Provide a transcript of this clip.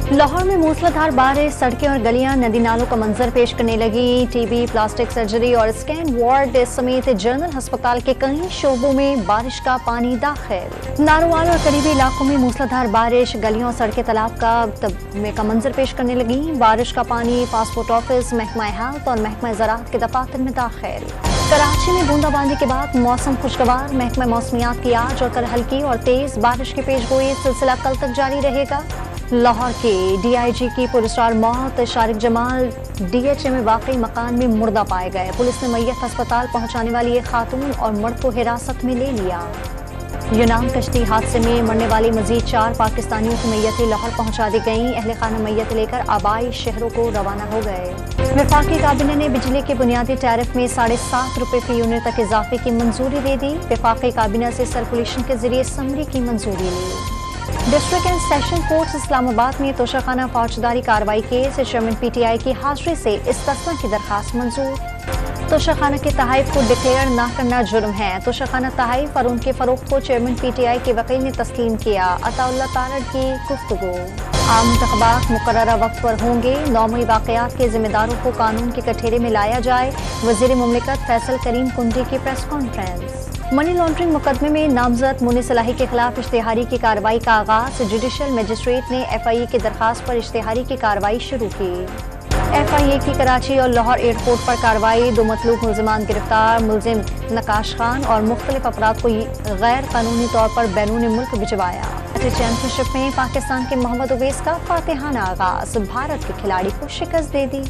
लाहौर में मूसलाधार बारिश, सड़कें और गलियां नदी नालों का मंजर पेश करने लगी। टीबी, प्लास्टिक सर्जरी और स्कैन वार्ड समेत जनरल अस्पताल के कई शोबों में बारिश का पानी दाखिल। नारोवाल और करीबी इलाकों में मूसलाधार बारिश, गलियों और सड़कें तालाब का मंजर पेश करने लगी। बारिश का पानी पासपोर्ट ऑफिस, महकमा हेल्थ और महकमा ज़राअत के दफातर में दाखिल। कराची में बूंदाबांदी के बाद मौसम खुशगवार, महकमा मौसमियात की आज और कल हल्की और तेज बारिश की पेशगोई सिलसिला कल तक जारी रहेगा। लाहौर के DIG की पुरस्कार मौत, शारिक जमाल DHA में वाकई मकान में मुर्दा पाए गए। पुलिस ने मैयत अस्पताल पहुंचाने वाली एक खातून और मर्द को हिरासत में ले लिया। यूनान कश्ती हादसे में मरने वाली मजीद 4 पाकिस्तानियों की मैयतें लाहौर पहुंचा दी गईं। अहले खाना मैयत लेकर आबाई शहरों को रवाना हो गए। वफाकी काबीना ने बिजली के बुनियादी टैरिफ में 7.5 रुपए फी यूनिट तक इजाफे की मंजूरी दे दी। वफाकी काबीना से सर्कुलेशन के जरिए समरी की मंजूरी ली। District and session court Islamabad में तोशाखाना फौजदारी कार्रवाई केस, चेयरमैन PTI की हाजिरी से इस्तिस्ना की दरखास्त मंजूर। तोशाखाना के तहाइफ को डिक्लेयर न करना जुर्म है। तोशाखाना तहाइफ और उनके फरोख्त को चेयरमैन PTI के वकील ने तस्लीम किया। अताउल्लाह तारड़ की गुफ्तगू। आम इंतखाबात मुकर्ररा वक्त पर होंगे। नौमी वाकयात के जिम्मेदारों को कानून के कठेरे में लाया जाए। वजीर मुमलिकत फैसल करीम कुंडी की प्रेस कॉन्फ्रेंस। मनी लॉन्ड्रिंग मुकदमे में नामजद मुनी सलाही के खिलाफ इश्तेहारी की कार्रवाई का आगाज। जुडिशल मजिस्ट्रेट ने FIA की दरखास्त पर इश्तेहारी की कार्रवाई शुरू की। FIA की कराची और लाहौर एयरपोर्ट पर कार्रवाई। 2 मतलूब मुलजिमान गिरफ्तार। मुलजिम नकाश खान और मुख्तलिफ अफराद को गैर कानूनी तौर पर बैरून मुल्क भिजवाया। चैंपियनशिप में पाकिस्तान के मोहम्मद उवैस का फातिहाना आगाज। भारत के खिलाड़ी को शिकस्त दे दी।